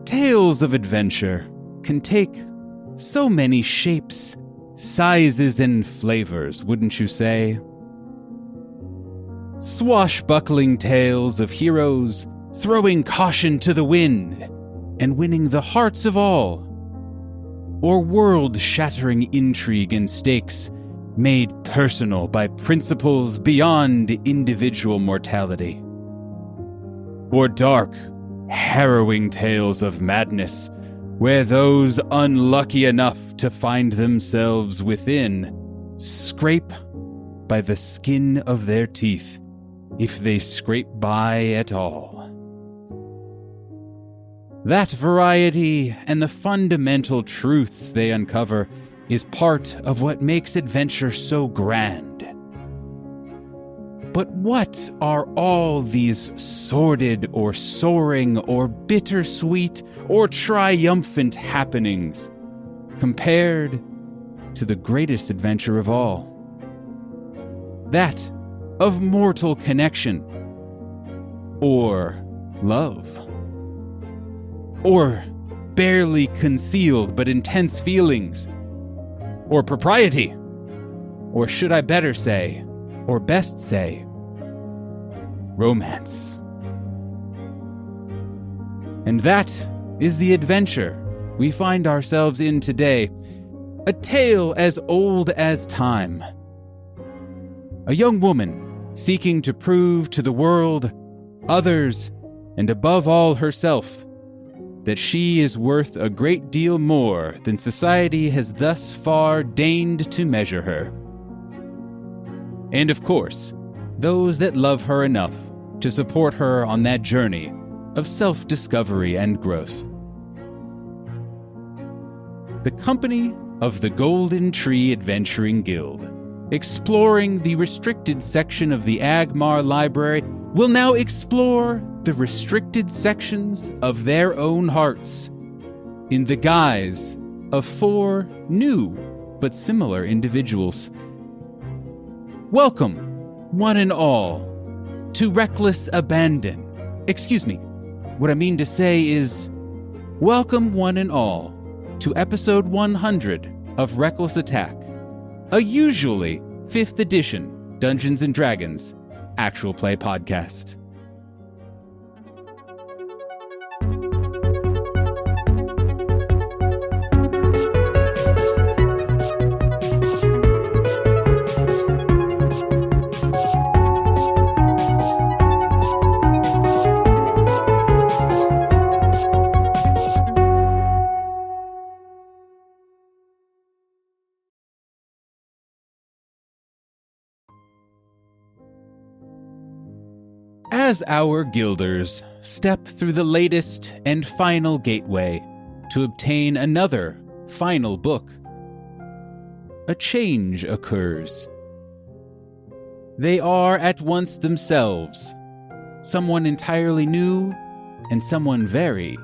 Tales of adventure can take so many shapes, sizes, and flavors, wouldn't you say? Swashbuckling tales of heroes throwing caution to the wind and winning the hearts of all, or world-shattering intrigue and stakes made personal by principles beyond individual mortality, or dark, harrowing tales of madness where those unlucky enough to find themselves within scrape by the skin of their teeth, if they scrape by at all. That variety and the fundamental truths they uncover is part of what makes adventure so grand. But what are all these sordid or soaring or bittersweet or triumphant happenings compared to the greatest adventure of all? That of mortal connection, or love, or barely concealed but intense feelings, or propriety, or should I better say, or best say, romance. And that is the adventure we find ourselves in today, a tale as old as time. A young woman seeking to prove to the world, others, and above all herself, that she is worth a great deal more than society has thus far deigned to measure her. And of course, those that love her enough to support her on that journey of self-discovery and growth. The company of the Golden Tree Adventuring Guild, exploring the restricted section of the Agmar Library, will now explore the restricted sections of their own hearts in the guise of 4 new but similar individuals. Welcome, one and all, to Reckless Abandon. Excuse me, what I mean to say is, welcome one and all to episode 100 of Reckless Attack, a usually 5th edition Dungeons & Dragons actual play podcast. As our guilders step through the latest and final gateway to obtain another final book, a change occurs. They are at once themselves someone entirely new and someone very,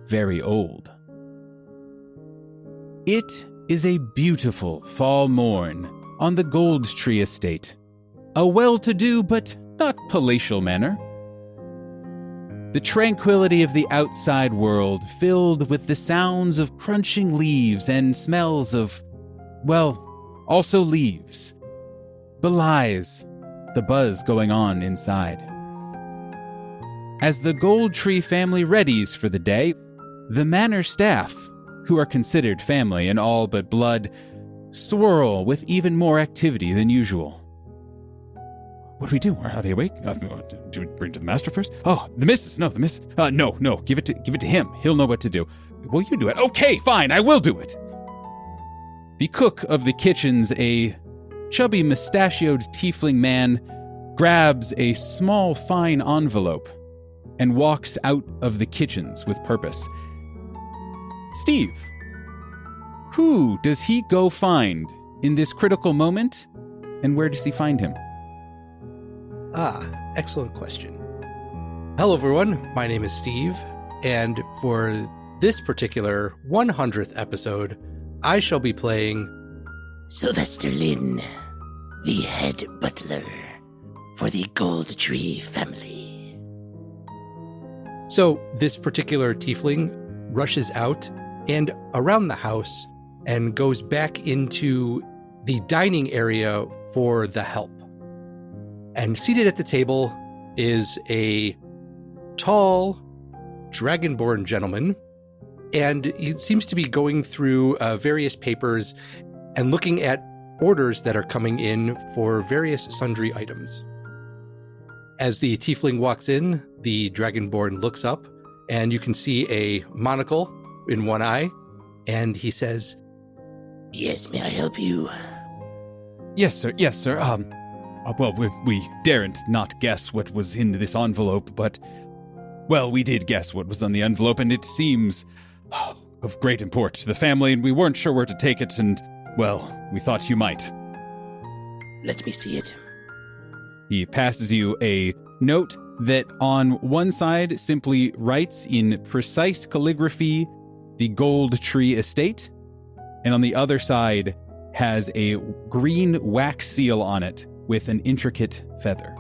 very old. It is a beautiful fall morn on the Gold Tree Estate, a well-to-do but not palatial manor. The tranquility of the outside world, filled with the sounds of crunching leaves and smells of, well, also leaves, belies the buzz going on inside. As the Gold Tree family readies for the day, the manor staff, who are considered family in all but blood, swirl with even more activity than usual. What do we do? Are they awake? Do we bring it to the master first? Oh, the missus. No, the missus. No. Give it to him. He'll know what to do. Will you do it? Okay, fine. I will do it. The cook of the kitchens, a chubby mustachioed tiefling man, grabs a small fine envelope and walks out of the kitchens with purpose. Steve, who does he go find in this critical moment, and where does he find him? Excellent question. Hello, everyone. My name is Steve, and for this particular 100th episode, I shall be playing Sylvester Lynn, the head butler for the Gold Tree family. So this particular tiefling rushes out and around the house and goes back into the dining area for the help. And seated at the table is a tall, dragonborn gentleman, and he seems to be going through various papers and looking at orders that are coming in for various sundry items. As the tiefling walks in, the dragonborn looks up, and you can see a monocle in one eye, and he says, Yes, may I help you? Yes, sir. Yes, sir. Well, we daren't not guess what was in this envelope, but, well, we did guess what was on the envelope, and it seems of great import to the family, and we weren't sure where to take it, and, well, we thought you might. Let me see it. He passes you a note that on one side simply writes in precise calligraphy the Gold Tree Estate, and on the other side has a green wax seal on it with an intricate feather.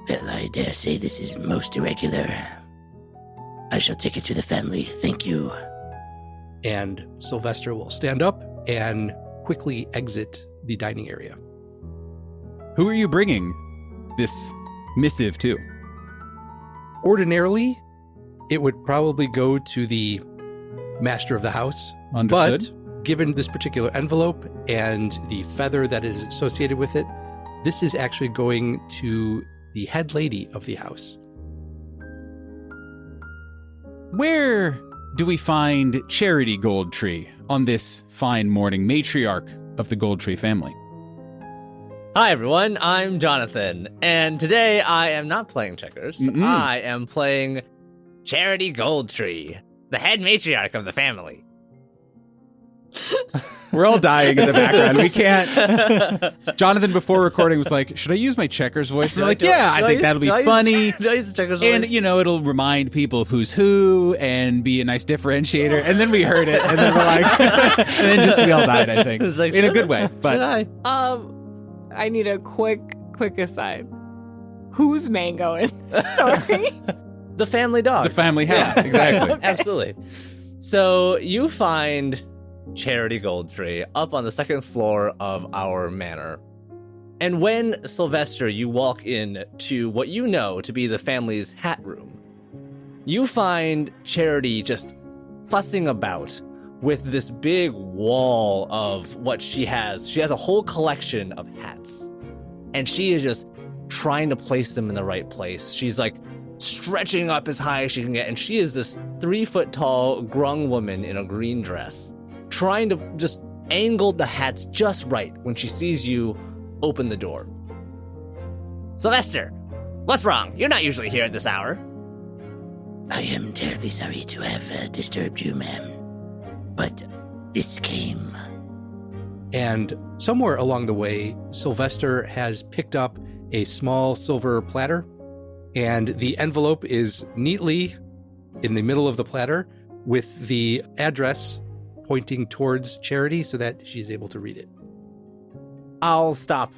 Well, I dare say this is most irregular. I shall take it to the family, thank you. and Sylvester will stand up and quickly exit the dining area. Who are you bringing this missive to? Ordinarily, it would probably go to the master of the house. Understood. But given this particular envelope and the feather that is associated with it, this is actually going to the head lady of the house. Where do we find Charity Goldtree on this fine morning, matriarch of the Goldtree family? Hi everyone, I'm Jonathan, and today I am not playing checkers. Mm-mm. I am playing Charity Goldtree, the head matriarch of the family. We're all dying in the background. We can't. Jonathan, before recording, was like, should I use my checkers voice? And we're like, yeah, I think that'll be funny. Do I use the checkers voice? And, you know, it'll remind people who's who and be a nice differentiator. And then we heard it, and then we're like, and then just we all died, I think. It's like, in a should good I? way. Should But I? I need a quick aside. Who's Mango in this story? The family dog. the family house. Yeah. Exactly. Okay. Absolutely. So you find Charity Goldtree up on the second floor of our manor. And when, Sylvester, you walk in to what you know to be the family's hat room, you find Charity just fussing about with this big wall of what she has. She has a whole collection of hats. And she is just trying to place them in the right place. She's like stretching up as high as she can get. And she is this 3-foot-tall grung woman in a green dress, trying to just angle the hats just right when she sees you open the door. Sylvester, what's wrong? You're not usually here at this hour. I am terribly sorry to have disturbed you, ma'am. But this came. And somewhere along the way, Sylvester has picked up a small silver platter, and the envelope is neatly in the middle of the platter with the address pointing towards Charity so that she's able to read it. I'll stop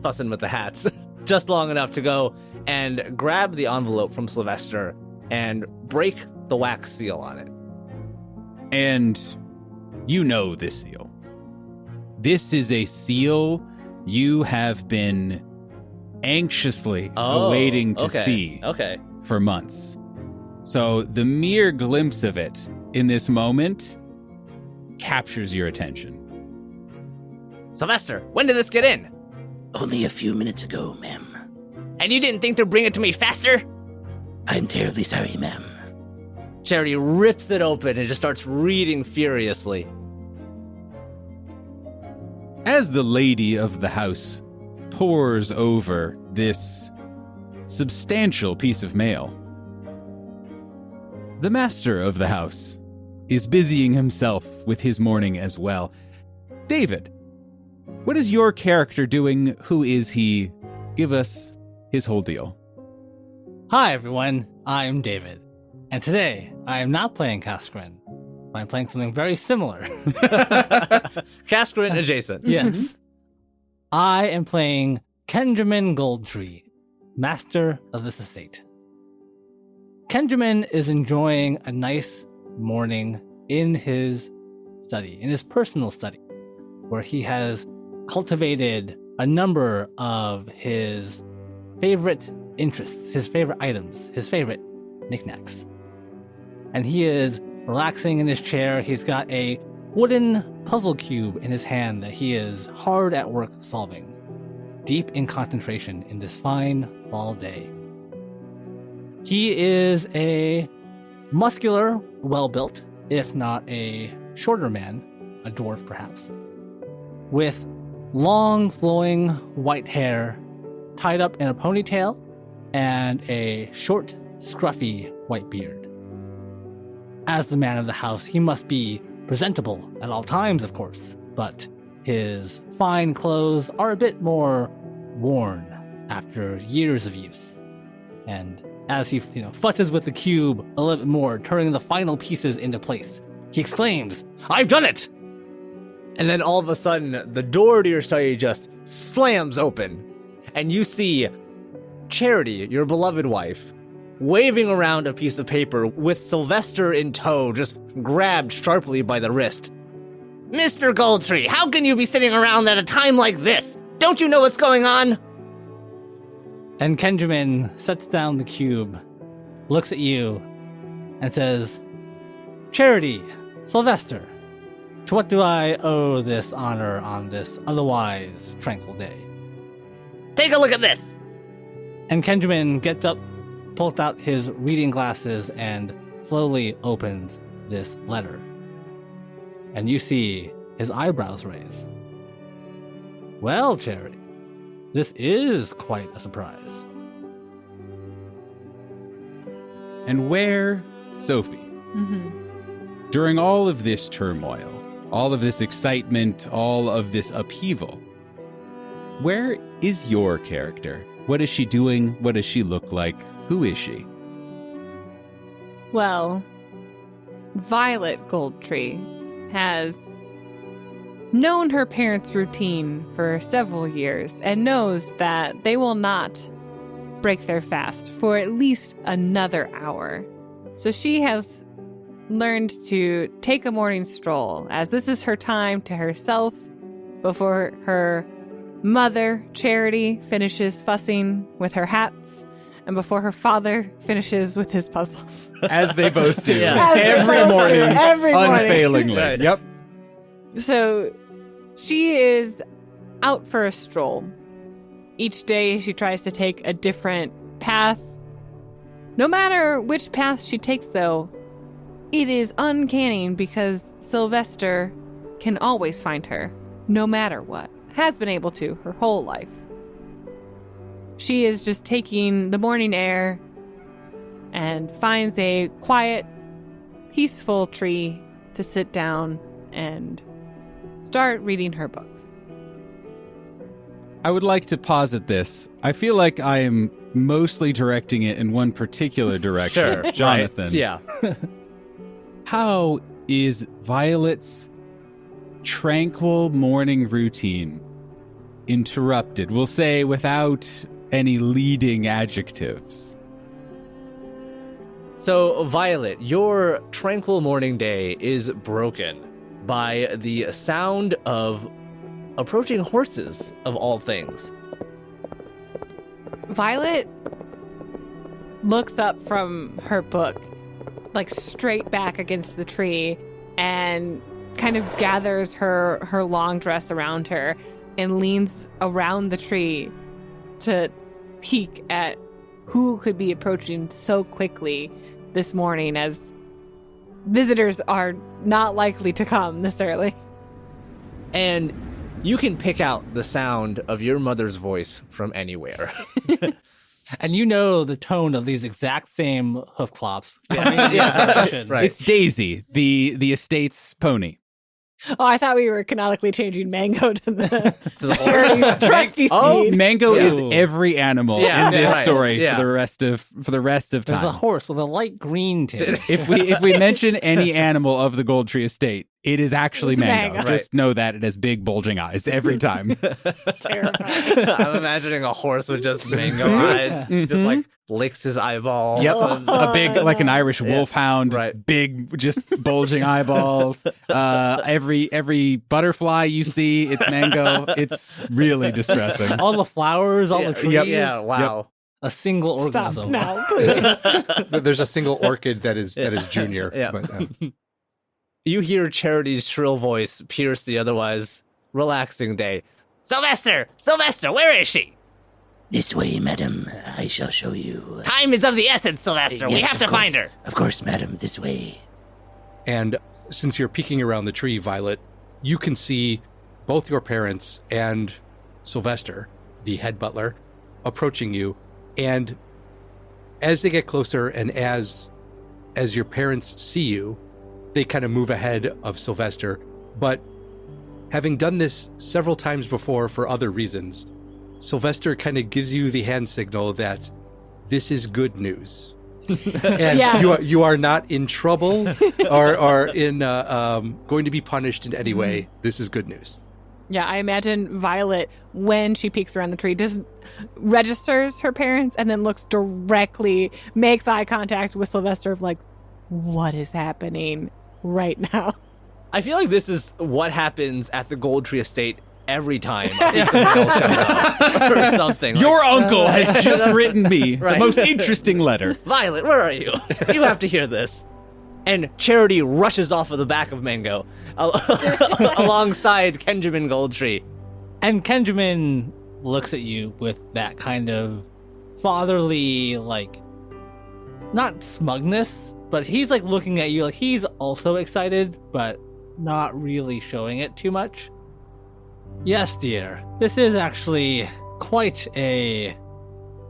fussing with the hats just long enough to go and grab the envelope from Sylvester and break the wax seal on it. And you know this seal. This is a seal you have been anxiously awaiting to see Okay. for months. So the mere glimpse of it in this moment captures your attention. Sylvester, when did this get in? Only a few minutes ago, ma'am. And you didn't think to bring it to me faster? I'm terribly sorry, ma'am. Charity rips it open and just starts reading furiously. As the lady of the house pores over this substantial piece of mail, the master of the house is busying himself with his morning as well. David, what is your character doing? Who is he? Give us his whole deal. Hi everyone, I'm David, and today I am not playing Kaskrin. I'm playing something very similar. Kaskrin adjacent. Yes. I am playing Kenjamin Goldtree, master of this estate. Kenjamin is enjoying a nice morning in his study, in his personal study, where he has cultivated a number of his favorite interests, his favorite items, his favorite knickknacks. And he is relaxing in his chair. He's got a wooden puzzle cube in his hand that he is hard at work solving, deep in concentration in this fine fall day. He is a muscular, well-built, if not a shorter man, a dwarf perhaps, with long, flowing white hair tied up in a ponytail and a short, scruffy white beard. As the man of the house, he must be presentable at all times, of course, but his fine clothes are a bit more worn after years of use. And as he fusses with the cube a little bit more, turning the final pieces into place, he exclaims, "I've done it!" And then all of a sudden, the door to your study just slams open, and you see Charity, your beloved wife, waving around a piece of paper with Sylvester in tow, just grabbed sharply by the wrist. "Mr. Goldtree, how can you be sitting around at a time like this? Don't you know what's going on?" And Kenjamin sets down the cube, looks at you, and says, "Charity, Sylvester, to what do I owe this honor on this otherwise tranquil day?" "Take a look at this!" And Kenjamin gets up, pulls out his reading glasses, and slowly opens this letter. And you see his eyebrows raise. "Well, Charity, this is quite a surprise." And where, Sophie, during all of this turmoil, all of this excitement, all of this upheaval, where is your character? What is she doing? What does she look like? Who is she? Well, Violet Goldtree has known her parents' routine for several years and knows that they will not break their fast for at least another hour. So she has learned to take a morning stroll, as this is her time to herself before her mother, Charity, finishes fussing with her hats, and before her father finishes with his puzzles. As they both do. Yeah. Every morning, Every morning. unfailingly. Right. Yep. So she is out for a stroll. Each day she tries to take a different path. No matter which path she takes, though, it is uncanny because Sylvester can always find her, no matter what. Has been able to her whole life. She is just taking the morning air and finds a quiet, peaceful tree to sit down and start reading her books. I would like to posit this. I feel like I am mostly directing it in one particular direction. Sure, Jonathan. right. Yeah. How is Violet's tranquil morning routine interrupted? We'll say without any leading adjectives. So, Violet, your tranquil morning day is broken by the sound of approaching horses, of all things. Violet looks up from her book, like straight back against the tree, and kind of gathers her long dress around her and leans around the tree to peek at who could be approaching so quickly this morning, as visitors are not likely to come this early. And you can pick out the sound of your mother's voice from anywhere. And you know the tone of these exact same hoof clops. Yeah. Right. It's Daisy, the estate's pony. Oh, I thought we were canonically changing Mango to the the Charity's trusty Oh, steed. Mango Yeah. is every animal Yeah, in this right. story Yeah. for the rest of There's time. a horse with a light green tint. If we mention any animal of the Goldtree estate, it is actually It's Mango. Mango. Just know that it has big bulging eyes every time. Terrifying. I'm imagining a horse with just mango eyes, just like licks his eyeballs. Yep, a big, like an Irish wolfhound, right. big, just bulging eyeballs. Every butterfly you see, it's Mango. It's really distressing. All the flowers, all the trees. Yeah, wow. A single Stop organism. now, please. There's a single orchid that is Junior. Yeah. But, You hear Charity's shrill voice pierce the otherwise relaxing day. Sylvester! Sylvester, where is she? This way, madam. I shall show you. Time is of the essence, Sylvester. We Yes, have of to find course. her. Of course, madam. This way. and since you're peeking around the tree, Violet, you can see both your parents and Sylvester, the head butler, approaching you. And as they get closer and as your parents see you, they kind of move ahead of Sylvester. But having done this several times before for other reasons, Sylvester kind of gives you the hand signal that this is good news. And Yeah. you are not in trouble or in going to be punished in any way. This is good news. Yeah, I imagine Violet, when she peeks around the tree, registers her parents and then looks directly, makes eye contact with Sylvester of like, what is happening right now? I feel like this is what happens at the Gold Tree Estate every time a piece of mail shows up or something. Your uncle has just written me the Right. most interesting letter. Violet, where are you? You have to hear this. And Charity rushes off of the back of Mango alongside Kenjamin Goldtree. And Kenjamin looks at you with that kind of fatherly, like, not smugness, but he's like looking at you like he's also excited, but not really showing it too much. Yes, dear. This is actually quite a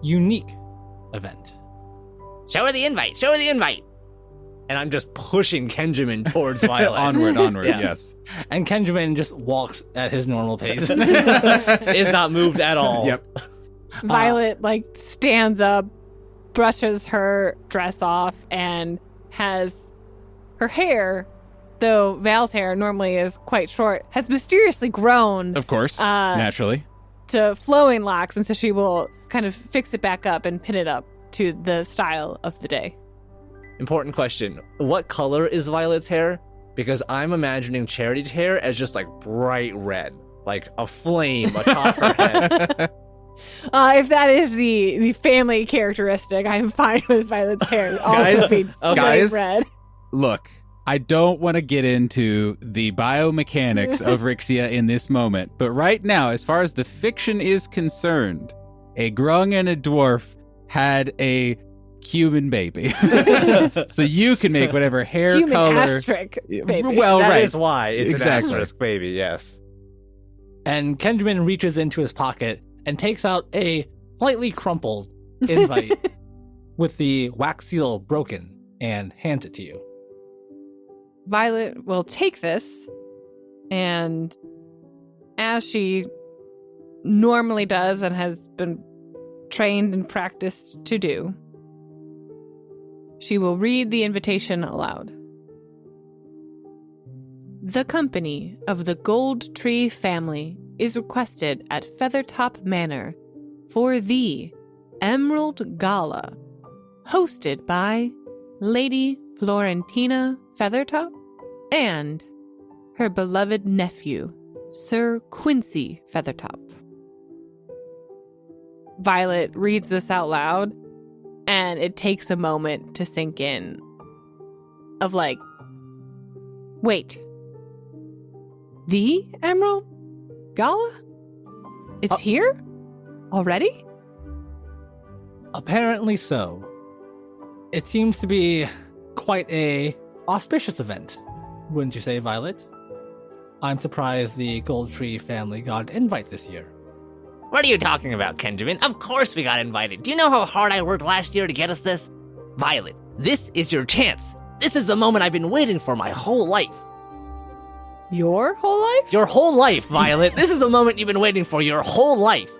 unique event. Show her the invite. Show her the invite. And I'm just pushing Kenjamin towards Violet. Onward, Yeah. yes. And Kenjamin just walks at his normal pace. Is not moved at all. Yep. Violet like stands up, brushes her dress off, and has her hair, though Val's hair normally is quite short, has mysteriously grown Of course, naturally. to flowing locks, and so she will kind of fix it back up and pin it up to the style of the day. Important question. What color is Violet's hair? Because I'm imagining Charity's hair as just like bright red, like a flame atop her head. If that is the family characteristic, I'm fine with Violet's hair also Guys, being guys, red. Look, I don't want to get into the biomechanics of Rixia in this moment, but right now, as far as the fiction is concerned, a grung and a dwarf had a human baby. So you can make whatever hair Human color. asterisk baby. Well, That right. is why it's Exactly. an asterisk baby, yes. And Kenjamin reaches into his pocket and takes out a slightly crumpled invite with the wax seal broken and hands it to you. Violet will take this, and as she normally does and has been trained and practiced to do, she will read the invitation aloud. The company of the Gold Tree family is requested at Feathertop Manor for the Emerald Gala, hosted by Lady Florentina Feathertop and her beloved nephew, Sir Quincy Feathertop. Violet reads this out loud, and it takes a moment to sink in. Of like, wait, the Emerald Gala? It's here? Already? Apparently so. It seems to be quite a auspicious event, wouldn't you say, Violet? I'm surprised the Gold Tree family got an invite this year. What are you talking about, Kenjamin? Of course we got invited. Do you know how hard I worked last year to get us this? Violet, this is your chance. This is the moment I've been waiting for my whole life. Your whole life? Your whole life, Violet. This is the moment you've been waiting for your whole life.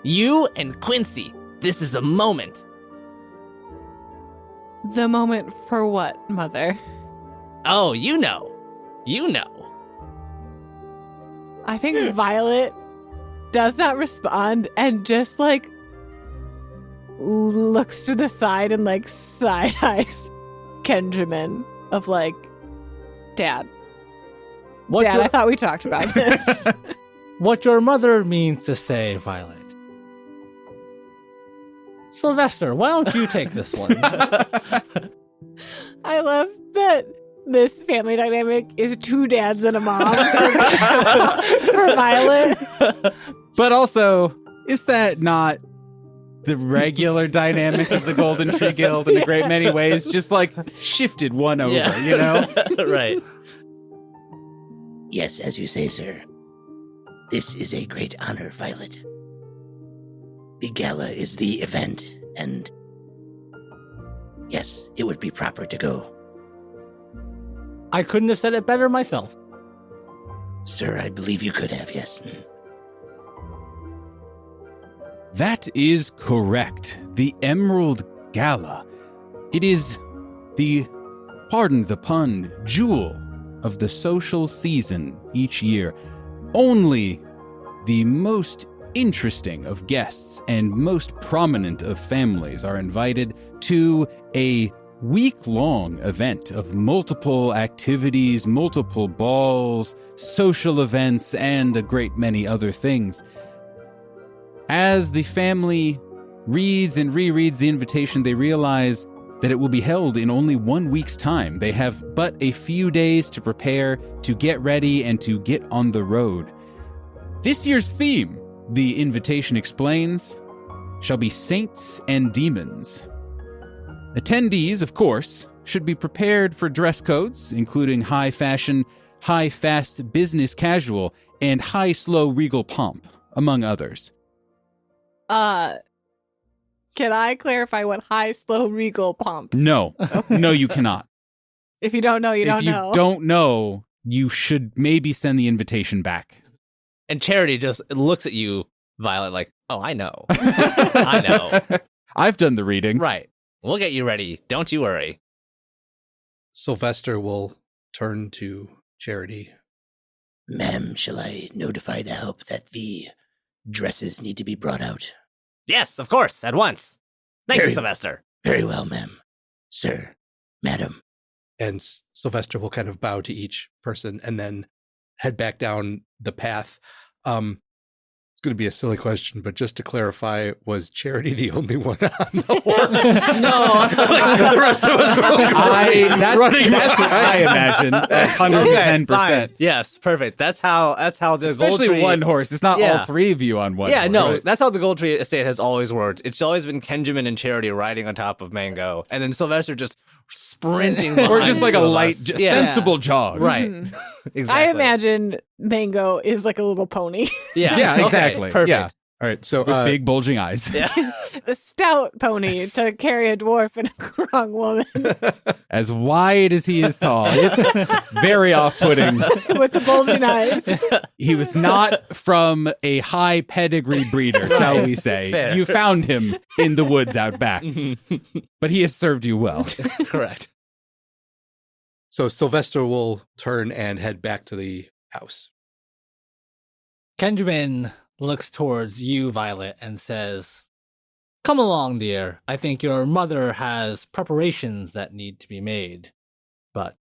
You and Quincy, this is the moment. The moment for what, Mother? Oh, you know. You know. I think Violet does not respond and just like looks to the side and like side eyes Kenjamin of like, Dad. Dad, I thought we talked about this. What your mother means to say, Violet. Sylvester, why don't you take this one? I love that this family dynamic is 2 dads and a mom for Violet. But also, is that not the regular dynamic of the Golden Tree Guild in a great many ways? Just like shifted one over, you know? Right. Yes, as you say, sir. This is a great honor, Violet. The gala is the event, and yes, it would be proper to go. I couldn't have said it better myself. Sir, I believe you could have, yes. That is correct. The Emerald Gala. It is the, pardon the pun, jewel of the social season each year. Only the most interesting of guests and most prominent of families are invited to a week-long event of multiple activities, multiple balls, social events, and a great many other things. As the family reads and rereads the invitation, they realize that it will be held in only 1 week's time. They have but a few days to prepare, to get ready, and to get on the road. This year's theme, the invitation explains, shall be Saints and Demons. Attendees, of course, should be prepared for dress codes, including high fashion, high fast business casual, and high slow regal pomp, among others. Can I clarify what high, slow, regal pomp? No, no, you cannot. If you don't know, you don't know. If you don't know, you should maybe send the invitation back. And Charity just looks at you, Violet, like, oh, I know. I know. I've done the reading. Right. We'll get you ready. Don't you worry. Sylvester will turn to Charity. Ma'am, shall I notify the help that the dresses need to be brought out? Yes, of course, at once. Thank you, Very- Sylvester. Very well, ma'am. Sir, madam. And Sylvester will kind of bow to each person and then head back down the path. It's going to be a silly question, but just to clarify, was Charity the only one on the horse? No. The rest of us were like running. That's what I imagine. 110%. Fine. Yes, perfect. That's how the Especially Gold Tree... one horse. It's not Yeah. all three of you on one Yeah, horse. no, that's how the Gold Tree Estate has always worked. It's always been Kenjamin and Charity riding on top of Mango, and then Sylvester just sprinting behind Or just like the a two of light, us. sensible jog. Right. Mhm. Exactly. I imagine Mango is like a little pony. Yeah, Yeah, okay, exactly. Perfect. Yeah. All right, so With big bulging eyes. Yeah. A stout pony to carry a dwarf and a strong woman As wide as he is tall. It's very off-putting. with the bulging eyes. He was not from a high pedigree breeder, shall we say. Fair. You found him in the woods out back, Mhm. but he has served you well. Correct. So Sylvester will turn and head back to the house. Kenjamin looks towards you, Violet, and says, "Come along, dear. I think your mother has preparations that need to be made. But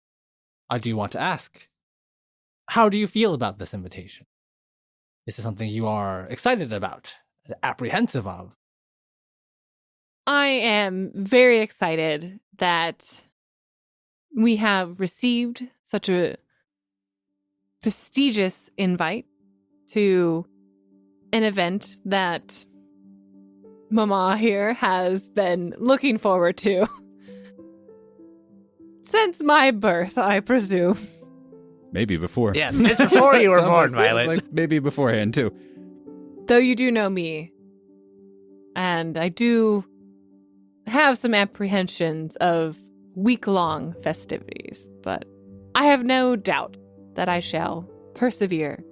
I do want to ask, how do you feel about this invitation? Is it something you are excited about, apprehensive of?" I am very excited that we have received such a prestigious invite to an event that Mama here has been looking forward to since my birth, I presume. Maybe before. Yeah, it's before you were Sounds born, like- Violet. like maybe beforehand, too. Though you do know me, and I do have some apprehensions of week-long festivities, but I have no doubt that I shall persevere.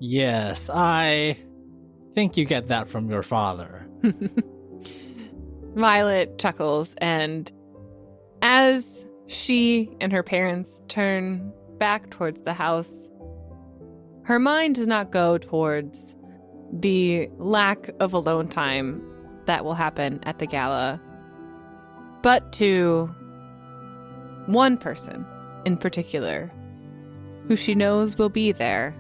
Yes, I think you get that from your father. Violet chuckles, and as she and her parents turn back towards the house, her mind does not go towards the lack of alone time that will happen at the gala, but to one person in particular who she knows will be there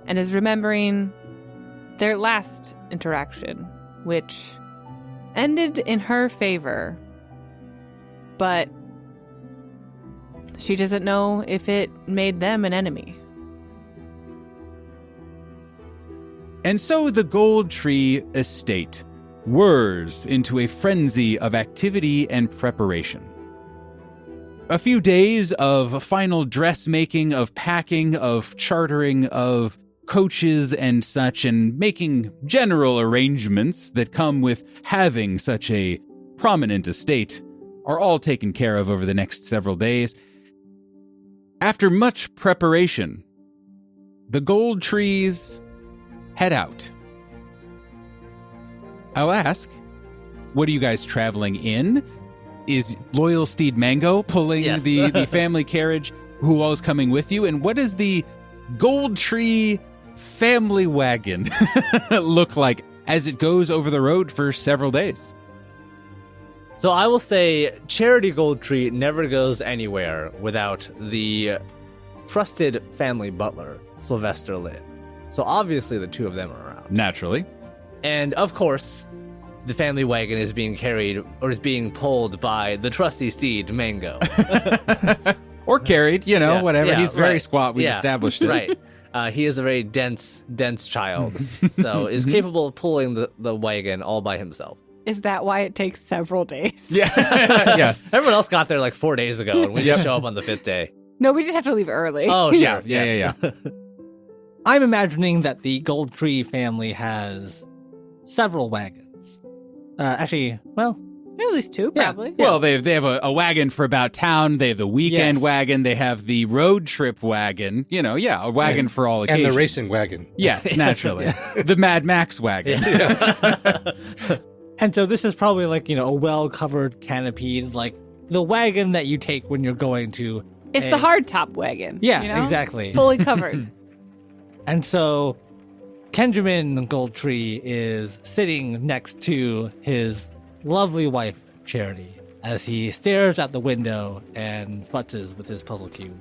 and is remembering their last interaction, which ended in her favor, but she doesn't know if it made them an enemy. And so the Gold Tree estate whirs into a frenzy of activity and preparation. A few days of final dressmaking, of packing, of chartering, of coaches and such, and making general arrangements that come with having such a prominent estate are all taken care of over the next several days. After much preparation, the Gold Trees head out. I'll ask, what are you guys traveling in? Is Loyal Steed Mango pulling Yes. the family carriage? Who all is coming with you? And what does the Gold Tree family wagon look like as it goes over the road for several days? So I will say Charity Goldtree never goes anywhere without the trusted family butler, Sylvester Lynn. So obviously the two of them are around. Naturally. And of course, the family wagon is being carried or is being pulled by the trusty steed, Mango. Or carried, Yeah, whatever. yeah, He's very right. squat. We've Yeah, established it. Right. He is a very dense child, so is capable of pulling the wagon all by himself. Is that why it takes several days? Yeah. Yes. Everyone else got there like 4 days ago, and we just Yep. show up on the 5th day. No, we just have to leave early. Oh, sure. Yeah, yes. yeah. I'm imagining that the Gold Tree family has several wagons. Actually, well, At least two, Yeah. probably. Well, they have a wagon for about town. They have the weekend Yes. wagon. They have the road trip wagon. A wagon for all occasions. And the racing wagon. Yes, naturally. The Mad Max wagon. and so this is probably like, a well-covered canopy, like the wagon that you take when you're going to... It's the hardtop wagon. Yeah, you know? exactly. Fully covered. And so Kenjamin Goldtree is sitting next to his lovely wife, Charity, as he stares out the window and futzes with his puzzle cube.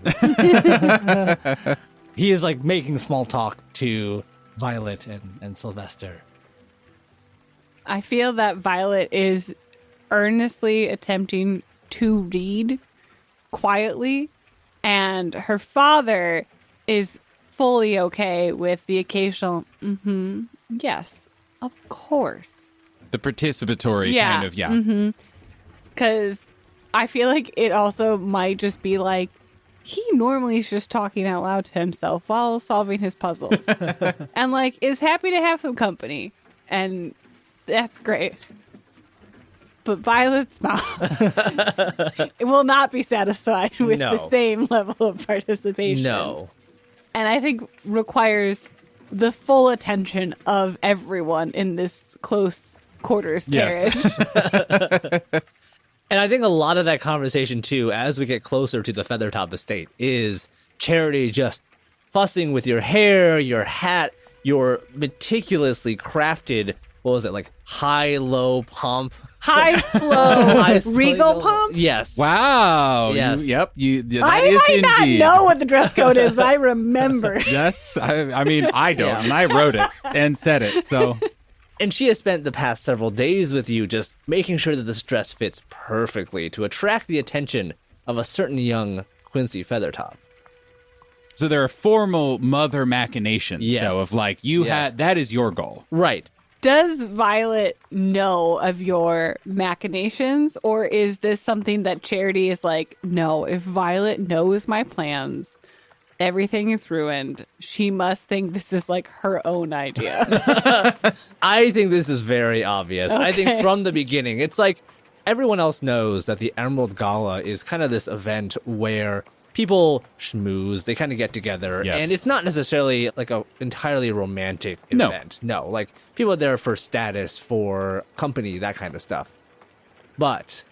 He is like making small talk to Violet and Sylvester. I feel that Violet is earnestly attempting to read quietly, and her father is fully okay with the occasional, yes, of course. The participatory Yeah. kind of, Because I feel like it also might just be like, he normally is just talking out loud to himself while solving his puzzles. And like, is happy to have some company. And that's great. But Violet's mouth it will not be satisfied with No. the same level of participation. No. And I think requires the full attention of everyone in this close quarters Yes. carriage. And I think a lot of that conversation, too, as we get closer to the Feathertop estate, is Charity just fussing with your hair, your hat, your meticulously crafted, what was it, like high-low pump? High, slow, High, regal slow- pump. Yes. Wow. Yes. That I is might indeed. not know what the dress code is, but I remember. That's, I mean, I don't, Yeah. and I wrote it and said it, so. And she has spent the past several days with you just making sure that this dress fits perfectly to attract the attention of a certain young Quincy Feathertop. So there are formal mother machinations, Yes. though, of like, Yes. that is your goal. Right. Does Violet know of your machinations, or is this something that Charity is like, no, if Violet knows my plans, everything is ruined. She must think this is like her own idea. I think this is very obvious. I think Okay. from the beginning, it's like everyone else knows that the Emerald Gala is kind of this event where people schmooze, they kind of get together, Yes. and it's not necessarily like a entirely romantic No. event. No, like people are there for status, for company, that kind of stuff. But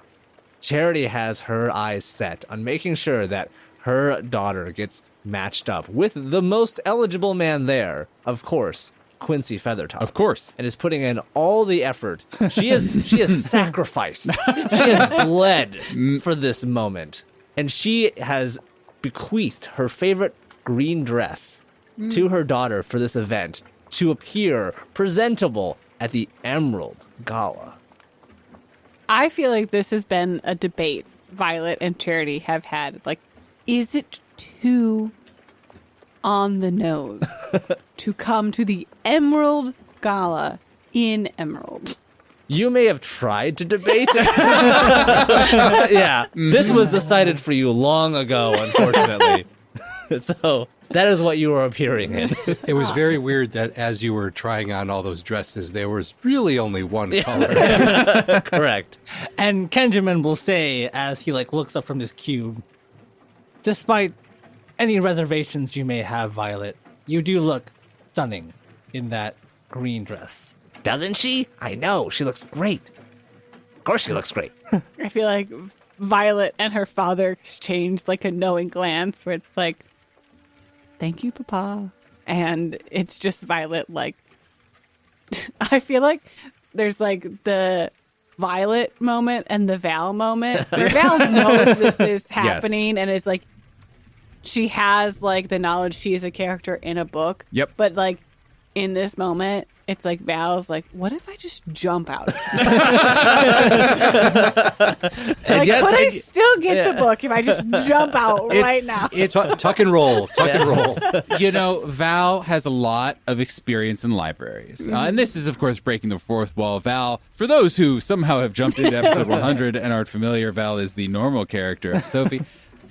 Charity has her eyes set on making sure that her daughter gets matched up with the most eligible man there, of course, Quincy Feathertop. Of course. And is putting in all the effort. She has sacrificed. She has bled for this moment. And she has bequeathed her favorite green dress to her daughter for this event to appear presentable at the Emerald Gala. I feel like this has been a debate Violet and Charity have had. Like, is it too on the nose to come to the Emerald Gala in Emerald? You may have tried to debate. Yeah, this was decided for you long ago, unfortunately. So that is what you were appearing in. It was very weird that as you were trying on all those dresses, there was really only one color. Correct. And Kenjamin will say, as he looks up from his cube, despite any reservations you may have, Violet, you do look stunning in that green dress. Doesn't she? I know. She looks great. Of course she looks great. I feel like Violet and her father exchanged a knowing glance where it's like, thank you, Papa. And it's just Violet I feel like there's the Violet moment and the Val moment. Where Val knows this is happening and is she has the knowledge she is a character in a book. Yep. But in this moment, it's Val's what if I just jump out? Could I still get the book if I just jump out right now? Tuck and roll. Tuck and roll. Val has a lot of experience in libraries. And this is, of course, breaking the fourth wall. Val, for those who somehow have jumped into episode 100 and aren't familiar, Val is the normal character of Sophie.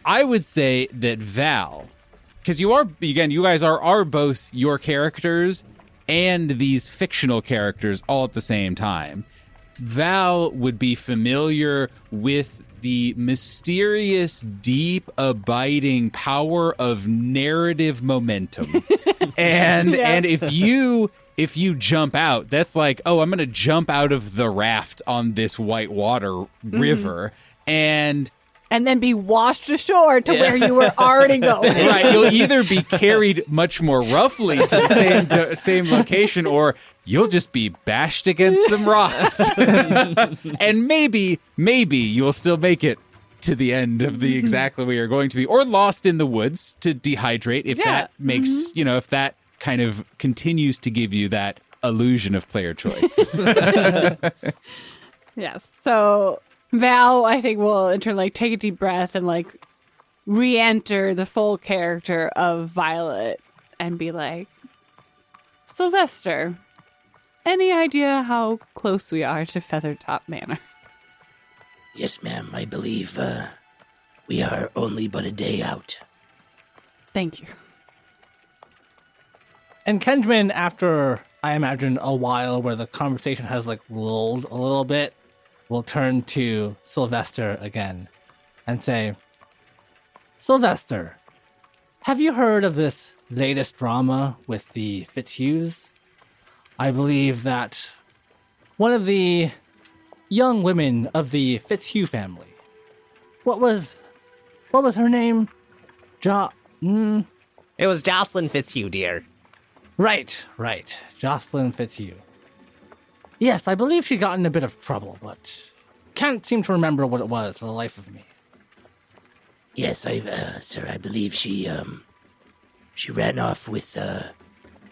I would say that Val, because you guys are both your characters and these fictional characters all at the same time. Val would be familiar with the mysterious, deep, abiding power of narrative momentum. And if you jump out, that's I'm going to jump out of the raft on this white water river and then be washed ashore to where you were already going. Right. You'll either be carried much more roughly to the same location, or you'll just be bashed against some rocks. And maybe you'll still make it to the end of the exactly where you're going to be, or lost in the woods to dehydrate if that makes, if that kind of continues to give you that illusion of player choice. Yes. So Val, I think, will take a deep breath and re-enter the full character of Violet and be like, Sylvester, any idea how close we are to Feathertop Manor? Yes, ma'am. I believe we are only but a day out. Thank you. And Kenjamin, after, I imagine, a while where the conversation has lulled a little bit, will turn to Sylvester again and say, Sylvester, have you heard of this latest drama with the Fitzhughs? I believe that one of the young women of the Fitzhugh family, what was her name? It was Jocelyn Fitzhugh, dear. Right. Jocelyn Fitzhugh. Yes, I believe she got in a bit of trouble, but can't seem to remember what it was for the life of me. Yes, sir, I believe she ran off with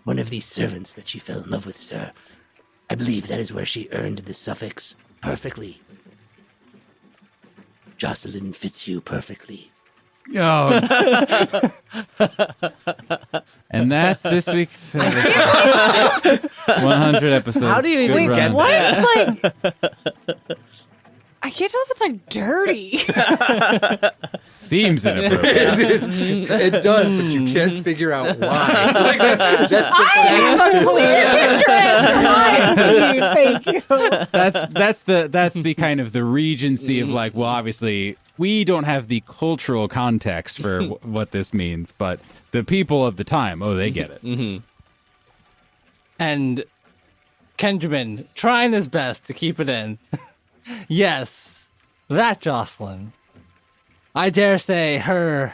one of these servants that she fell in love with, sir. I believe that is where she earned the suffix perfectly. Jocelyn Fitzhugh perfectly. Oh. And that's this week's 100 episodes. How do you even Good get run. What is I can't tell if it's dirty. Seems inappropriate. It does, but you can't figure out why. That's the I have a clear picture as to why. Thank you. That's the kind of the regency of well, obviously we don't have the cultural context for what this means, but the people of the time, they get it. Mm-hmm. And Kenjamin, trying his best to keep it in. Yes, that Jocelyn. I dare say her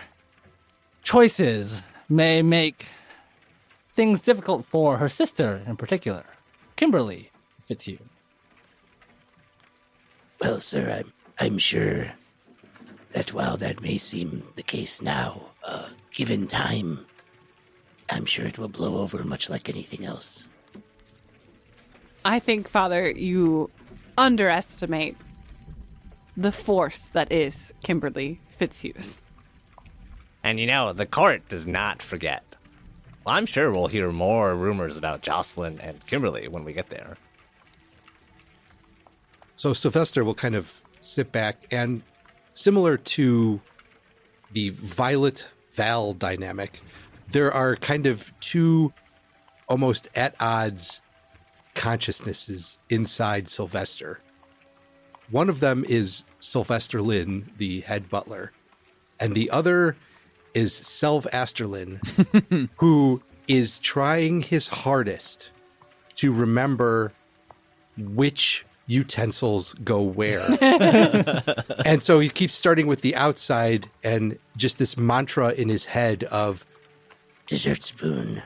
choices may make things difficult for her sister in particular, Kimberly Fitzhugh. Well, sir, I'm sure that while that may seem the case now, given time, I'm sure it will blow over much like anything else. I think, Father, you underestimate the force that is Kimberly Fitzhugh. And the court does not forget. Well, I'm sure we'll hear more rumors about Jocelyn and Kimberly when we get there. So Sylvester will kind of sit back, and similar to the Violet-Val dynamic, there are kind of two almost at odds consciousnesses inside Sylvester. One of them is Sylvester Lynn, the head butler, and the other is Selv Asterlin, who is trying his hardest to remember which utensils go where. And so he keeps starting with the outside and just this mantra in his head of Dessert spoon,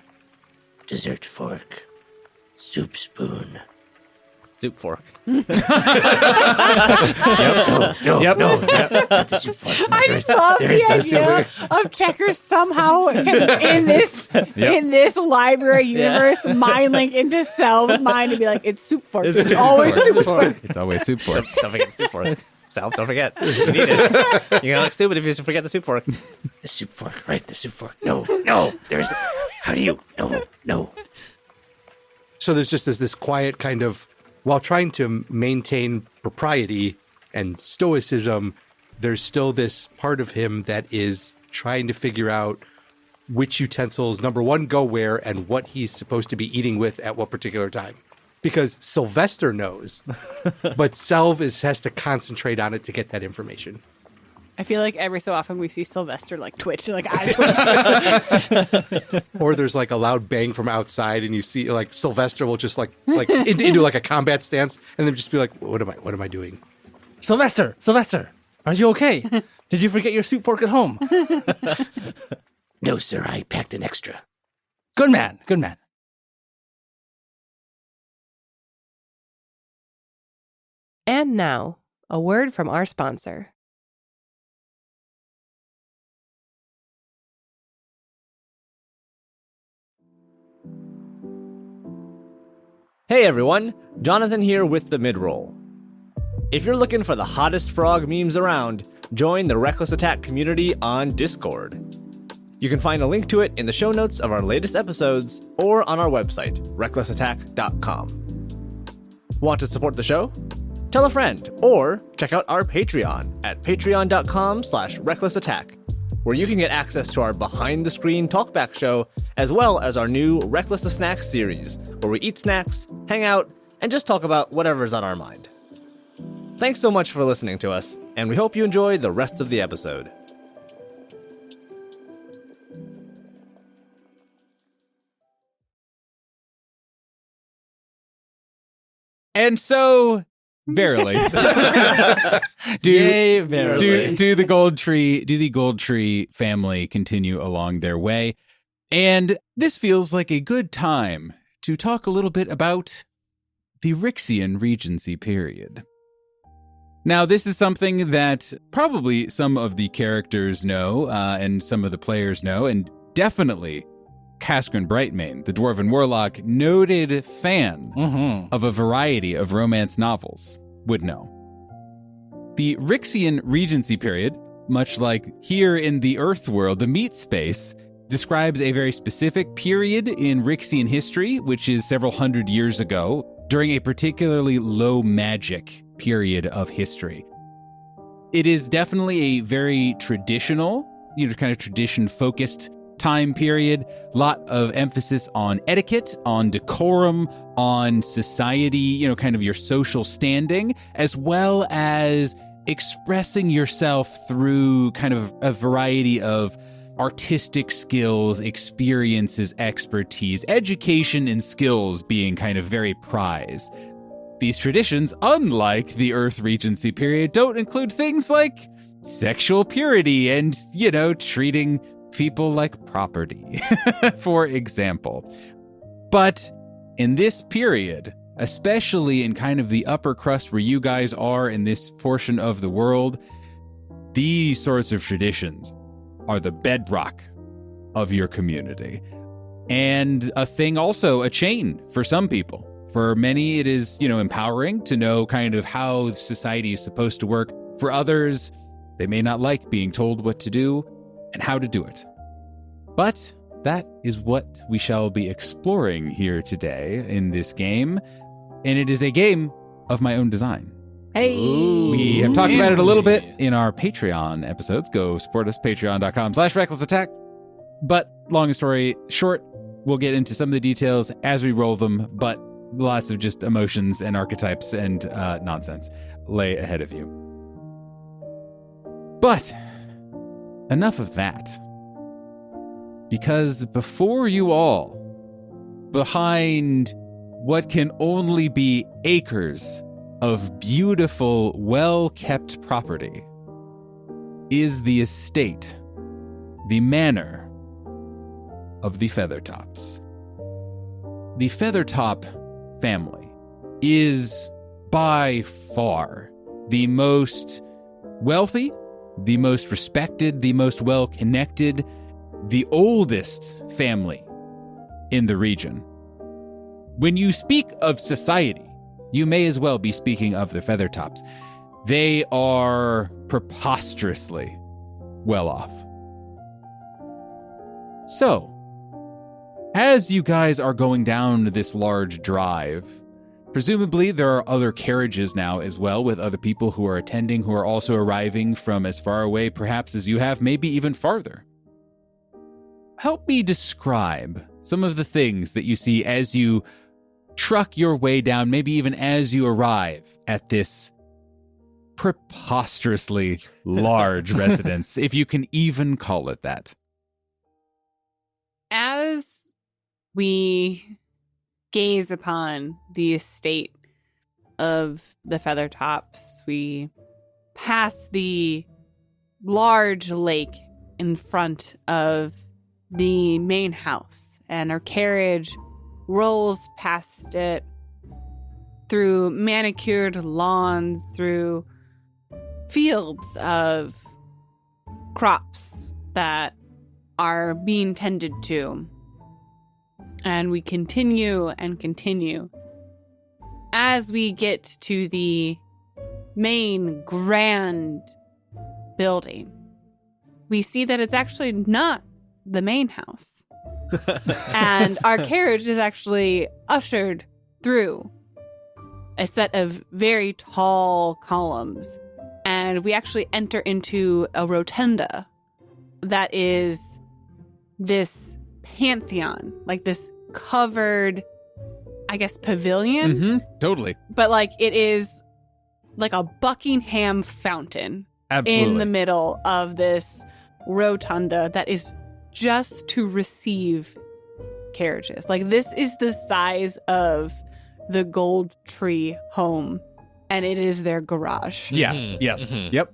dessert fork, soup spoon. Soup fork. No, not the soup fork. No, I just love the idea of Checkers somehow in this library universe mind link into Selv's mind and be like, it's soup fork. It's always soup fork. It's always soup fork. Don't forget the soup fork. Sal, don't forget. You need it. You're going to look stupid if you forget the soup fork. The soup fork, right? The soup fork. No, there's... How do you... No. So there's just this quiet kind of, while trying to maintain propriety and stoicism, there's still this part of him that is trying to figure out which utensils, number one, go where and what he's supposed to be eating with at what particular time. Because Sylvester knows, but Selv has to concentrate on it to get that information. I feel like every so often we see Sylvester like twitch, like I twitch. Or there's like a loud bang from outside, and you see like Sylvester will just like into like a combat stance, and then just be like, "What am I doing?" Sylvester, are you okay? Did you forget your soup fork at home? No, sir, I packed an extra. Good man. And now, a word from our sponsor. Hey everyone, Jonathan here with the midroll. If you're looking for the hottest frog memes around, join the Reckless Attack community on Discord. You can find a link to it in the show notes of our latest episodes or on our website, recklessattack.com. Want to support the show? Tell a friend, or check out our Patreon at patreon.com/recklessattack, where you can get access to our behind-the-screen talkback show, as well as our new Reckless to Snack series, where we eat snacks, hang out, and just talk about whatever's on our mind. Thanks so much for listening to us, and we hope you enjoy the rest of the episode. And so, verily, do the Gold Tree family continue along their way, and this feels like a good time to talk a little bit about the Rixian Regency period. Now, this is something that probably some of the characters know, and some of the players know, and definitely Cascarin Brightmane, the Dwarven Warlock, noted fan of a variety of romance novels, would know. The Rixian Regency period, much like here in the Earth world, the meat space, describes a very specific period in Rixian history, which is several hundred years ago, during a particularly low magic period of history. It is definitely a very traditional, kind of tradition-focused time period. Lot of emphasis on etiquette, on decorum, on society, kind of your social standing, as well as expressing yourself through kind of a variety of artistic skills, experiences, expertise, education, and skills being kind of very prized. These traditions, unlike the Earth Regency period, don't include things like sexual purity and, treating people like property, for example. But in this period, especially in kind of the upper crust where you guys are in this portion of the world, these sorts of traditions are the bedrock of your community. And a thing also, a chain for some people. For many, it is, empowering to know kind of how society is supposed to work. For others, they may not like being told what to do and how to do it. But that is what we shall be exploring here today in this game. And it is a game of my own design. Hey. We have talked about it a little bit in our Patreon episodes. Go support us, patreon.com/recklessattack. But long story short, we'll get into some of the details as we roll them, but lots of just emotions and archetypes and nonsense lay ahead of you. But enough of that. Because before you all, behind what can only be acres of beautiful, well-kept property, is the estate, the manor of the Feathertops. The Feathertop family is by far the most wealthy, the most respected, the most well-connected, the oldest family in the region. When you speak of society, you may as well be speaking of the Feathertops. They are preposterously well off. So, as you guys are going down this large drive, presumably there are other carriages now as well with other people who are attending, who are also arriving from as far away perhaps as you have, maybe even farther. Help me describe some of the things that you see as you truck your way down, maybe even as you arrive at this preposterously large residence, if you can even call it that. As we gaze upon the estate of the Feathertops, we pass the large lake in front of the main house, and our carriage rolls past it through manicured lawns, through fields of crops that are being tended to. And we continue and continue. As we get to the main grand building, we see that it's actually not the main house. And our carriage is actually ushered through a set of very tall columns. And we actually enter into a rotunda that is this pantheon, like this covered, I guess, pavilion. Mm-hmm, totally. But like it is like a Buckingham fountain. Absolutely. In the middle of this rotunda that is just to receive carriages. Like this is the size of the Gold Tree home, and it is their garage. Yeah. Mhm. Yes. Mhm. Yep.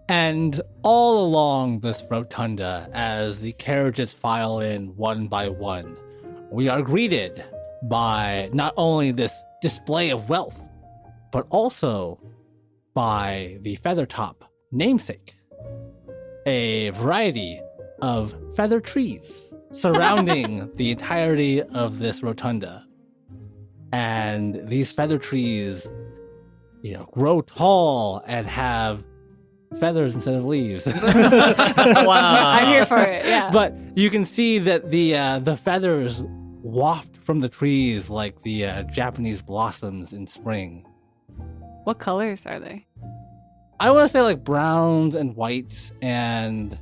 And all along this rotunda, as the carriages file in one by one, we are greeted by not only this display of wealth, but also by the Feathertop namesake. A variety of feather trees surrounding the entirety of this rotunda. And these feather trees, grow tall and have feathers instead of leaves. Wow. I'm here for it, yeah. But you can see that the feathers waft from the trees like the Japanese blossoms in spring. What colors are they? I want to say like browns and whites and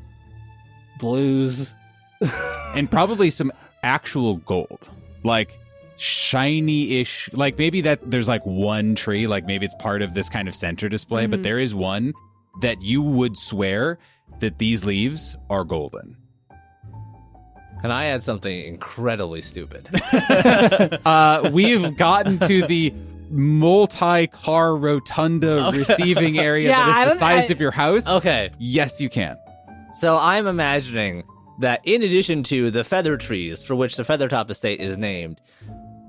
blues. And probably some actual gold. Like shiny-ish. Like maybe that there's like one tree, like maybe it's part of this kind of center display, but there is one that you would swear that these leaves are golden. Can I add something incredibly stupid? We've gotten to the multi-car rotunda receiving area Yeah, that I is the don't- size of your house. Okay. Yes, you can. So I'm imagining that in addition to the feather trees for which the Feathertop estate is named,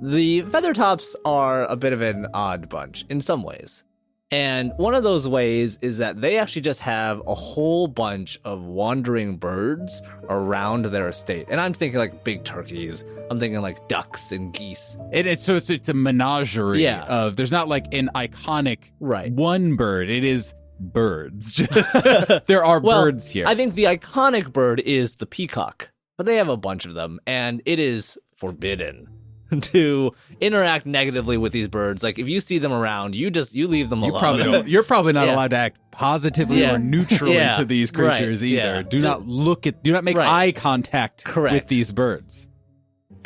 the Feathertops are a bit of an odd bunch in some ways. And one of those ways is that they actually just have a whole bunch of wandering birds around their estate. And I'm thinking like big turkeys. I'm thinking like ducks and geese. It's a menagerie Yeah. of, there's not like an iconic Right. one bird. It is birds. Just there are Well, birds here. I think the iconic bird is the peacock, but they have a bunch of them, and it is forbidden to interact negatively with these birds. Like if you see them around, you leave them alone. You're probably not Yeah. allowed to act positively Yeah. or neutrally Yeah. to these Right. creatures Yeah. either. Do not make Right. eye contact Correct. with these birds.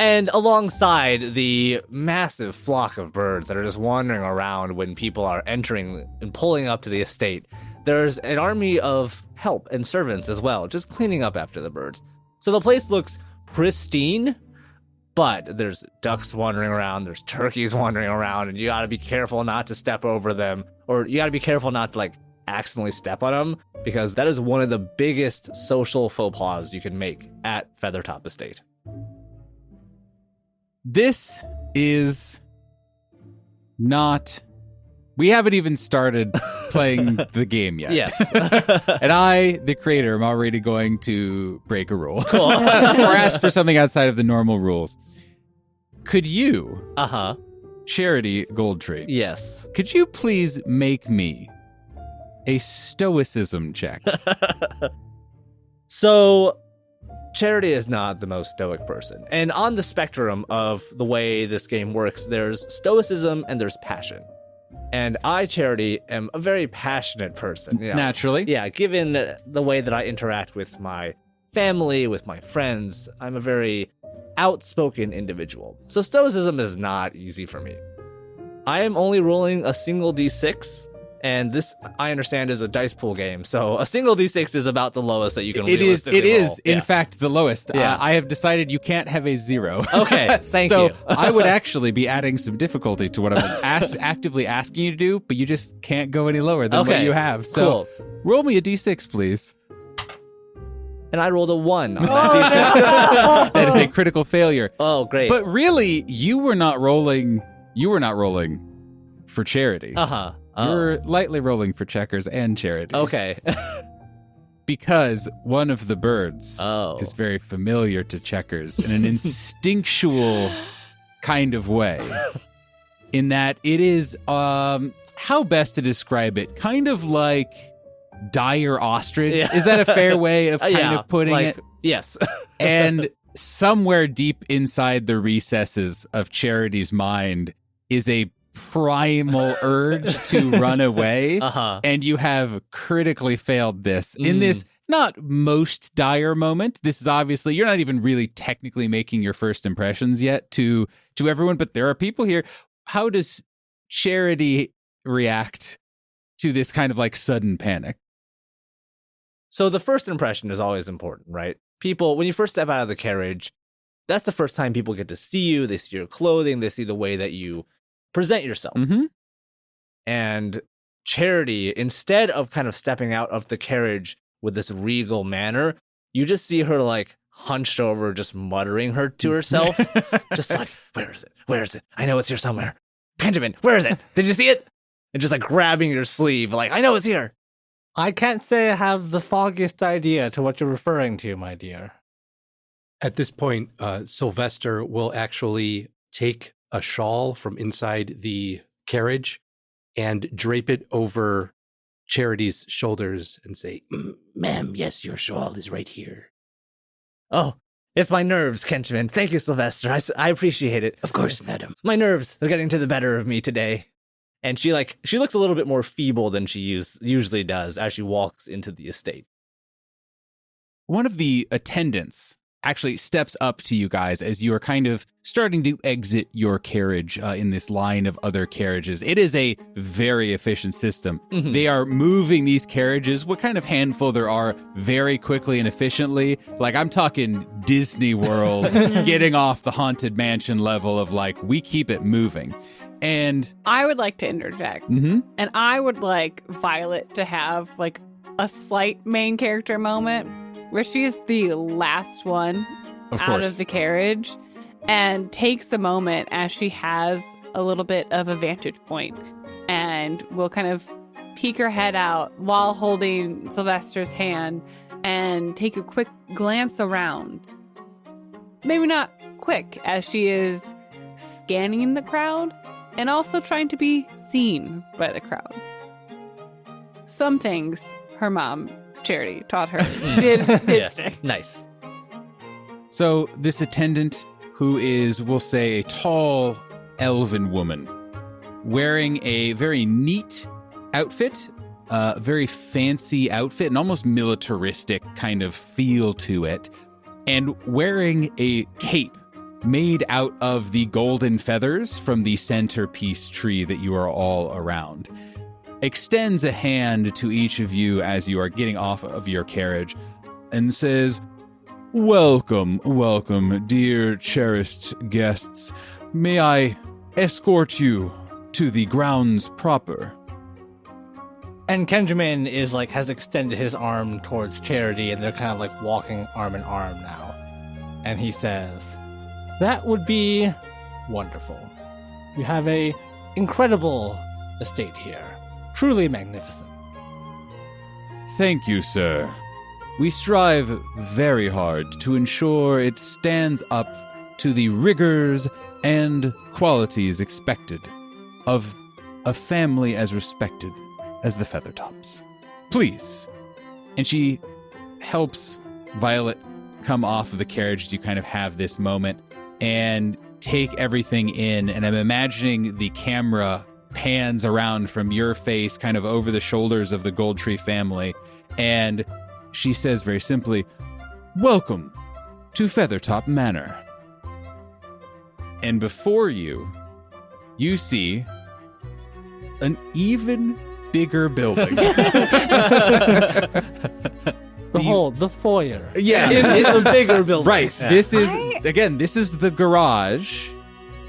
And alongside the massive flock of birds that are just wandering around when people are entering and pulling up to the estate, there's an army of help and servants as well, just cleaning up after the birds. So the place looks pristine, but there's ducks wandering around, there's turkeys wandering around, and you gotta be careful not to step over them, or you gotta be careful not to accidentally step on them, because that is one of the biggest social faux pas you can make at Feathertop Estate. This is not. We haven't even started playing the game yet. Yes. And I, the creator, am already going to break a rule. Cool. Or ask for something outside of the normal rules. Could you, Uh-huh. Charity Goldtree, Yes. could you please make me a stoicism check? So, Charity is not the most stoic person. And on the spectrum of the way this game works, there's stoicism and there's passion. And I, Charity, am a very passionate person. You know? Naturally. Yeah, given the way that I interact with my family, with my friends, I'm a very outspoken individual. So stoicism is not easy for me. I am only rolling a single d6, and this, I understand, is a dice pool game. So a single d6 is about the lowest that you can It is, realistically roll. in Yeah. fact, the lowest. Yeah. I have decided you can't have a 0. Okay, thank so you. I would actually be adding some difficulty to what I'm actively asking you to do, but you just can't go any lower than what Okay, you have. So cool. roll me a d6, please. And I rolled a 1 on that d6. That is a critical failure. Oh, great. But really, you were not rolling for Charity. Uh-huh. You were lightly rolling for Checkers and Charity. Okay. Because one of the birds Oh. is very familiar to Checkers in an instinctual kind of way. In that it is, how best to describe it? Kind of like dire ostrich. Yeah. Is that a fair way of kind Yeah, of putting like, it? Yes. And somewhere deep inside the recesses of Charity's mind is a primal urge to run away. Uh-huh. And you have critically failed this in this not most dire moment. This is obviously, you're not even really technically making your first impressions yet to everyone, but there are people here. How does Charity react to this kind of sudden panic? So the first impression is always important, right? People, when you first step out of the carriage, that's the first time people get to see you. They see your clothing. They see the way that you present yourself. Mm-hmm. And Charity, instead of kind of stepping out of the carriage with this regal manner, you just see her hunched over, just muttering her to herself. Just where is it? Where is it? I know it's here somewhere. Benjamin, where is it? Did you see it? And just grabbing your sleeve, I know it's here. I can't say I have the foggiest idea to what you're referring to, my dear. At this point, Sylvester will actually take a shawl from inside the carriage and drape it over Charity's shoulders and say, Ma'am, yes, your shawl is right here. Oh, it's my nerves, Kenjamin. Thank you, Sylvester. I appreciate it. Of course, madam. My nerves are getting to the better of me today. And she looks a little bit more feeble than she usually does as she walks into the estate. One of the attendants actually steps up to you guys as you are kind of starting to exit your carriage in this line of other carriages. It is a very efficient system. Mhm. They are moving these carriages, what kind of handful there are, very quickly and efficiently. I'm talking Disney World, getting off the Haunted Mansion level of we keep it moving. And I would like to interject. mhm. And I would like Violet to have a slight main character moment where she is the last one out of the carriage and takes a moment as she has a little bit of a vantage point and will kind of peek her head out while holding Sylvester's hand and take a quick glance around. Maybe not quick, as she is scanning the crowd and also trying to be seen by the crowd. Some things her mom, Charity, taught her did stick. Nice. So this attendant, who is, we'll say, a tall elven woman, wearing a very neat outfit, very fancy outfit, and almost militaristic kind of feel to it, and wearing a cape made out of the golden feathers from the centerpiece tree that you are all around, extends a hand to each of you as you are getting off of your carriage and says, welcome, dear cherished guests. May I escort you to the grounds proper? And Kenjamin is has extended his arm towards Charity, and they're kind of walking arm in arm now. And he says, that would be wonderful. You have a incredible estate here. Truly magnificent. Thank you, sir. We strive very hard to ensure it stands up to the rigors and qualities expected of a family as respected as the Feathertops. Please. And she helps Violet come off of the carriage. You kind of have this moment and take everything in. And I'm imagining the camera pans around from your face kind of over the shoulders of the Goldtree family. And she says very simply, welcome to Feathertop Manor. And before you, you see an even bigger building. The foyer. Yeah. It's a bigger building. Right. Yeah. This is the garage,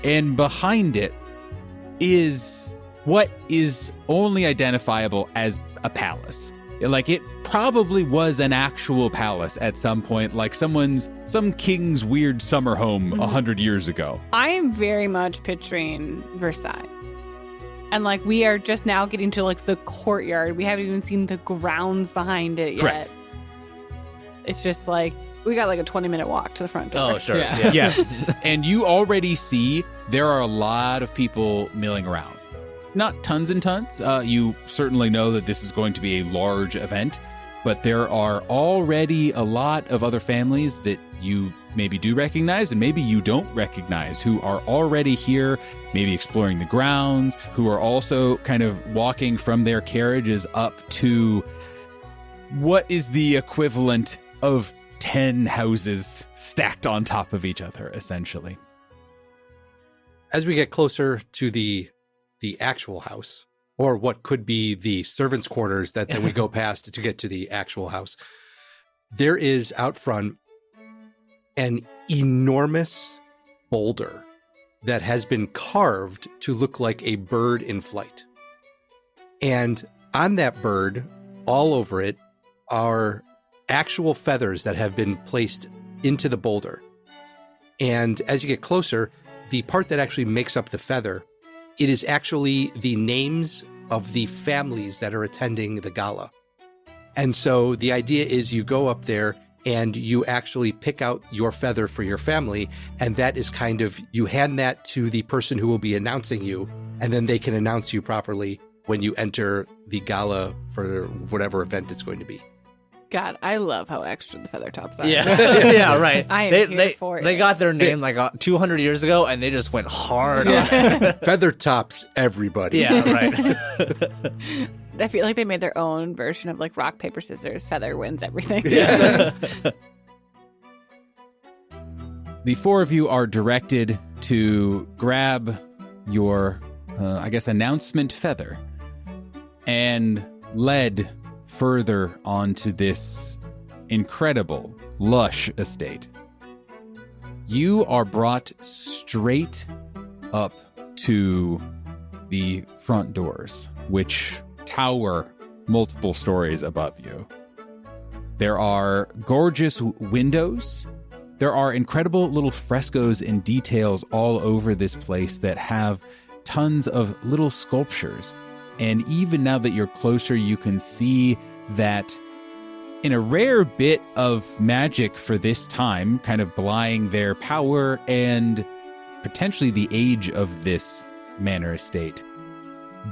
and behind it is what is only identifiable as a palace. It probably was an actual palace at some point, some king's weird summer home 100 years ago. I am very much picturing Versailles. And we are just now getting to the courtyard. We haven't even seen the grounds behind it yet. Correct. It's just we got a 20-minute walk to the front door. Oh, sure. Yeah. Yes. And you already see there are a lot of people milling around. Not tons and tons. You certainly know that this is going to be a large event, but there are already a lot of other families that you maybe do recognize and maybe you don't recognize who are already here, maybe exploring the grounds, who are also kind of walking from their carriages up to what is the equivalent of 10 houses stacked on top of each other, essentially. As we get closer to the actual house, or what could be the servants' quarters that then we go past to get to the actual house, there is out front an enormous boulder that has been carved to look like a bird in flight. And on that bird, all over it, are actual feathers that have been placed into the boulder. And as you get closer, the part that actually makes up the feather, it is actually the names of the families that are attending the gala. And so the idea is you go up there and you actually pick out your feather for your family. And that is kind of, you hand that to the person who will be announcing you, and then they can announce you properly when you enter the gala for whatever event it's going to be. God, I love how extra the Feathertops are. Yeah, yeah, right. I am here for it. They got their name 200 years ago, and they just went hard on it. Feathertops, everybody. Yeah, right. I feel like they made their own version of rock, paper, scissors. Feather wins everything. Yeah. The four of you are directed to grab your, announcement feather and led further onto this incredible, lush estate. You are brought straight up to the front doors, which tower multiple stories above you. There are gorgeous windows. There are incredible little frescoes and details all over this place that have tons of little sculptures. And even now that you're closer, you can see that in a rare bit of magic for this time, kind of belying their power and potentially the age of this manor estate,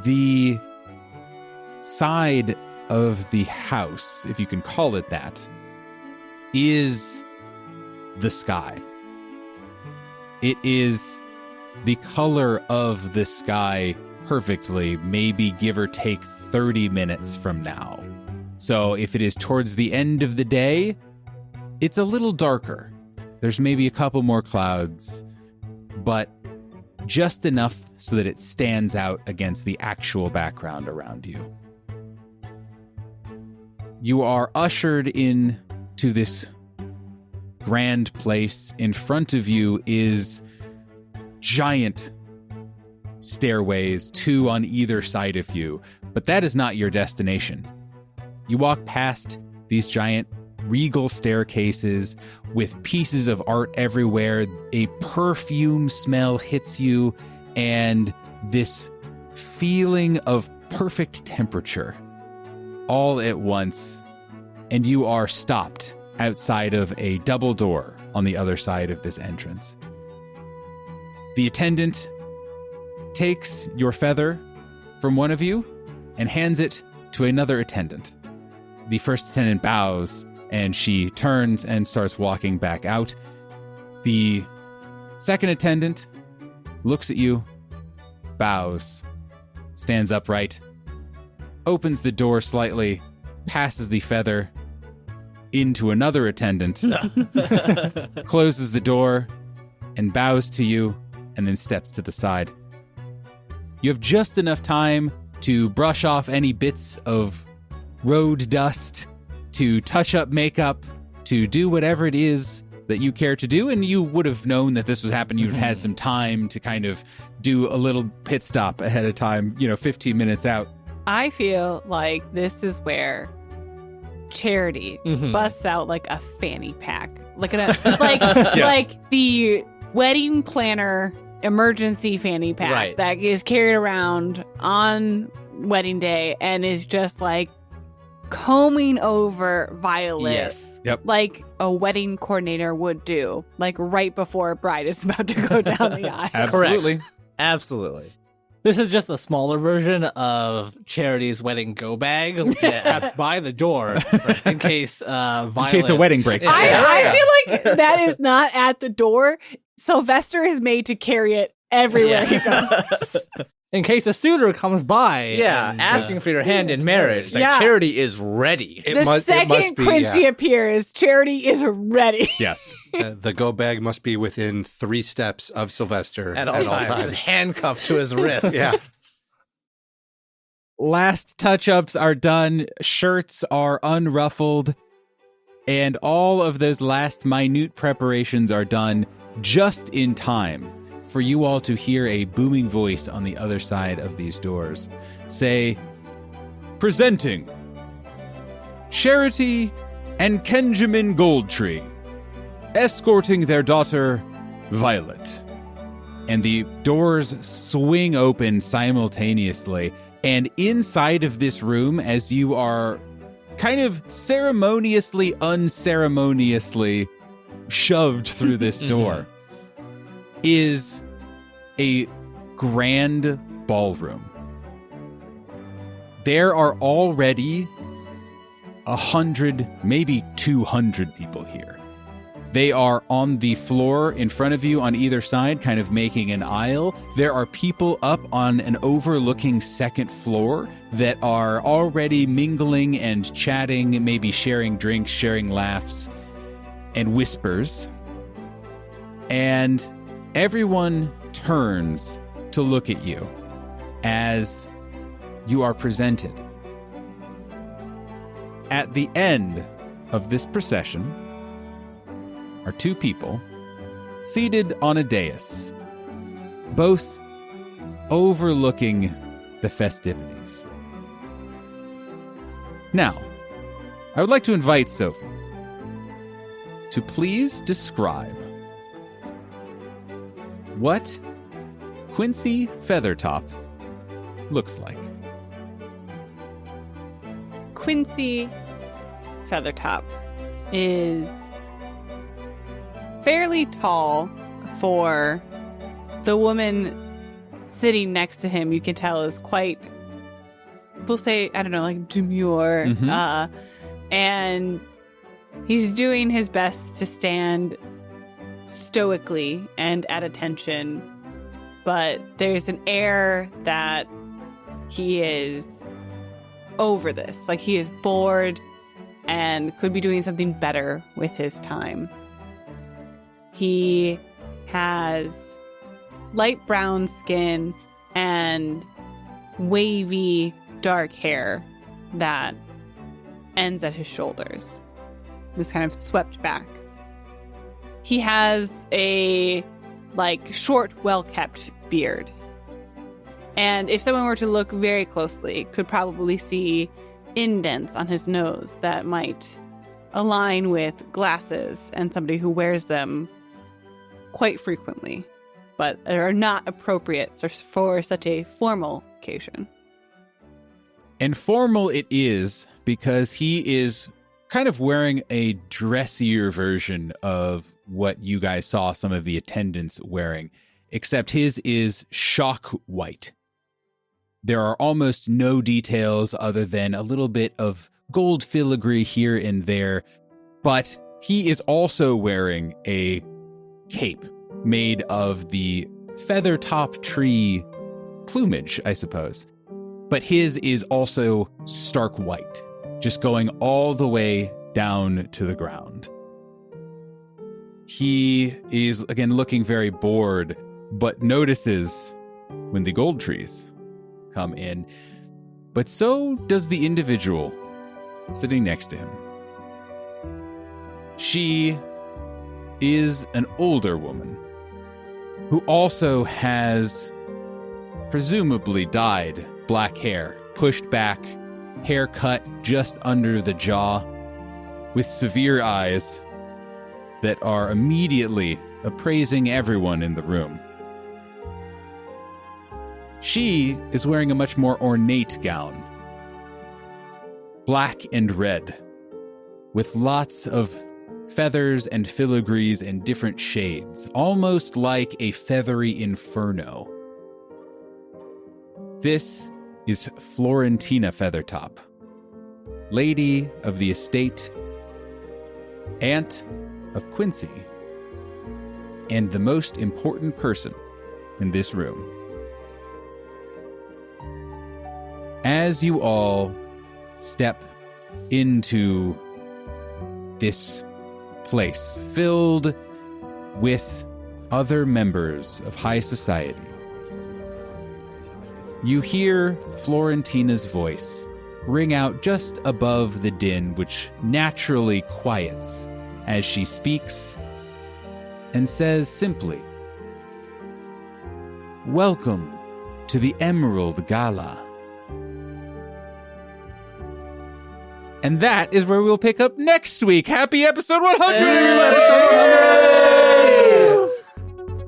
the side of the house, if you can call it that, is the sky. It is the color of the sky perfectly, maybe give or take 30 minutes from now. So if it is towards the end of the day, it's a little darker. There's maybe a couple more clouds, but just enough so that it stands out against the actual background around you. You are ushered in to this grand place. In front of you is giant stairways, 2 on either side of you, but that is not your destination. You walk past these giant regal staircases with pieces of art everywhere. A perfume smell hits you, and this feeling of perfect temperature all at once, and you are stopped outside of a double door on the other side of this entrance. The attendant takes your feather from one of you and hands it to another attendant. The first attendant bows, and she turns and starts walking back out. The second attendant looks at you, bows, stands upright, opens the door slightly, passes the feather into another attendant, closes the door, and bows to you, and then steps to the side. You have just enough time to brush off any bits of road dust, to touch up makeup, to do whatever it is that you care to do, and you would have known that this was happening. You've had some time to kind of do a little pit stop ahead of time, 15 minutes out. I feel like this is where Charity busts out like a fanny pack. Like like the wedding planner emergency fanny pack that is carried around on wedding day and is just like combing over Violet. Yes. Yep. Like a wedding coordinator would do, like right before a bride is about to go down the aisle. Absolutely. Absolutely. This is just a smaller version of Charity's wedding go bag by the door in case Violet... In case a wedding breaks out. I feel like that is not at the door. Sylvester is made to carry it everywhere he goes. In case a suitor comes by. Yeah, asking for your hand in marriage. Like, Charity is ready. The second Quincy appears, Charity is ready. Yes. The go bag must be within 3 steps of Sylvester At all times. Just handcuffed to his wrist. Yeah. Last touch-ups are done. Shirts are unruffled. And all of those last minute preparations are done just in time for you all to hear a booming voice on the other side of these doors say, "Presenting Charity and Kenjamin Goldtree, escorting their daughter, Violet." And the doors swing open simultaneously, and inside of this room, as you are kind of ceremoniously, unceremoniously shoved through this door, is a grand ballroom. There are already 100, maybe 200 people here. They are on the floor in front of you on either side, kind of making an aisle. There are people up on an overlooking second floor that are already mingling and chatting, maybe sharing drinks, sharing laughs, and whispers. And everyone turns to look at you as you are presented. At the end of this procession are 2 people seated on a dais, both overlooking the festivities. Now, I would like to invite Sophie to please describe what Quincy Feathertop looks like. Quincy Feathertop is fairly tall for the woman sitting next to him. You can tell is quite, we'll say, I don't know, like demure. Mhm. And he's doing his best to stand stoically and at attention, but there's an air that he is over this. Like he is bored and could be doing something better with his time. He has light brown skin and wavy dark hair that ends at his shoulders. It's kind of swept back. He has a short, well-kept beard. And if someone were to look very closely, could probably see indents on his nose that might align with glasses and somebody who wears them quite frequently, but are not appropriate for such a formal occasion. And formal it is because he is kind of wearing a dressier version of what you guys saw some of the attendants wearing, except his is shock white. There are almost no details other than a little bit of gold filigree here and there, but he is also wearing a cape made of the feathertop tree plumage, I suppose. But his is also stark white, just going all the way down to the ground. He is, again, looking very bored, but notices when the gold trees come in. But so does the individual sitting next to him. She is an older woman who also has presumably dyed black hair, pushed back, hair cut just under the jaw, with severe eyes that are immediately appraising everyone in the room. She is wearing a much more ornate gown, black and red, with lots of feathers and filigrees in different shades, almost like a feathery inferno. This is Florentina Feathertop, lady of the estate, aunt of Quincy, and the most important person in this room. As you all step into this place filled with other members of high society, you hear Florentina's voice ring out just above the din, which naturally quiets as she speaks and says simply, "Welcome to the Emerald Gala." And that is where we'll pick up next week. Happy episode 100, everybody! Episode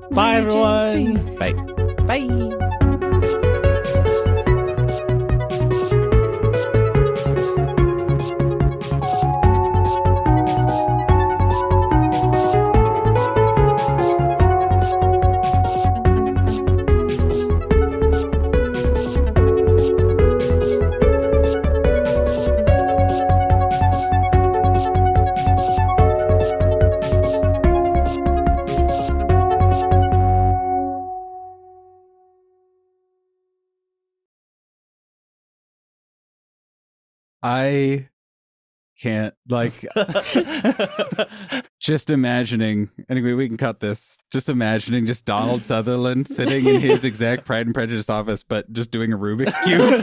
100! Bye, everyone. Bye. Bye. I can't, just imagining, anyway, we can cut this. Just imagining just Donald Sutherland sitting in his exact Pride and Prejudice office, but just doing a Rubik's Cube.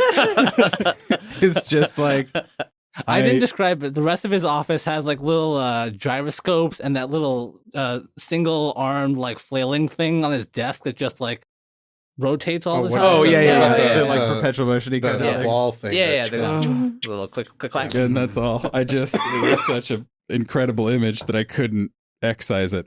It's just like... I didn't describe it. The rest of his office has little gyroscopes and that little single-armed flailing thing on his desk that just rotates all the what- time. Oh, yeah, yeah, the, like yeah. perpetual motion The, kind of ball thing. Yeah, that- the little click, clack. And that's all. It was such an incredible image that I couldn't excise it.